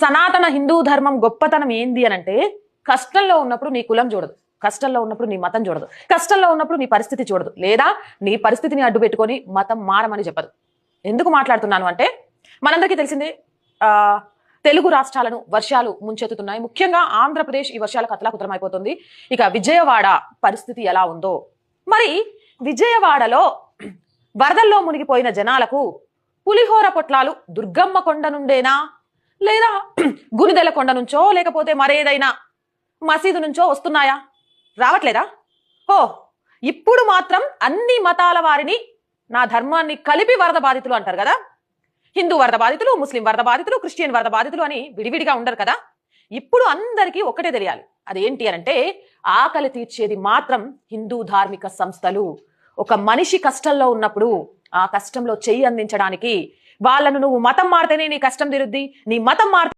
సనాతన హిందూ ధర్మం గొప్పతనం ఏంది అనంటే, కష్టంలో ఉన్నప్పుడు నీ కులం చూడదు, కష్టంలో ఉన్నప్పుడు నీ మతం చూడదు, కష్టంలో ఉన్నప్పుడు నీ పరిస్థితి చూడదు, లేదా నీ పరిస్థితిని అడ్డు పెట్టుకొని మతం మారమని చెప్పదు. ఎందుకు మాట్లాడుతున్నాను అంటే, మనందరికీ తెలిసిందే, తెలుగు రాష్ట్రాలను వర్షాలు ముంచెత్తుతున్నాయి. ముఖ్యంగా ఆంధ్రప్రదేశ్ ఈ వర్షాలకు అతలాకుతలమైపోతుంది. ఇక విజయవాడ పరిస్థితి ఎలా ఉందో, మరి విజయవాడలో వరదల్లో మునిగిపోయిన జనాలకు పులిహోర పొట్లాలు దుర్గమ్మ కొండ నుండేనా, లేదా గునిదెల కొండ నుంచో, లేకపోతే మరేదైనా మసీదు నుంచో వస్తున్నాయా? రావట్లేదా? ఓ, ఇప్పుడు మాత్రం అన్ని మతాల వారిని, నా ధర్మాన్ని కలిపి వరద బాధితులు అంటారు కదా. హిందూ వరద బాధితులు, ముస్లిం వరద బాధితులు, క్రిస్టియన్ వరద బాధితులు అని విడివిడిగా ఉండరు కదా. ఇప్పుడు అందరికీ ఒకటే తెలియాలి, అదేంటి అనంటే, ఆకలి తీర్చేది మాత్రం హిందూ ధార్మిక సంస్థలు. ఒక మనిషి కష్టంలో ఉన్నప్పుడు ఆ కష్టంలో చెయ్యి అందించడానికి వాళ్ళను, నువ్వు మతం మారితేనే నీ కష్టం తీరుద్ది, నీ మతం మారితే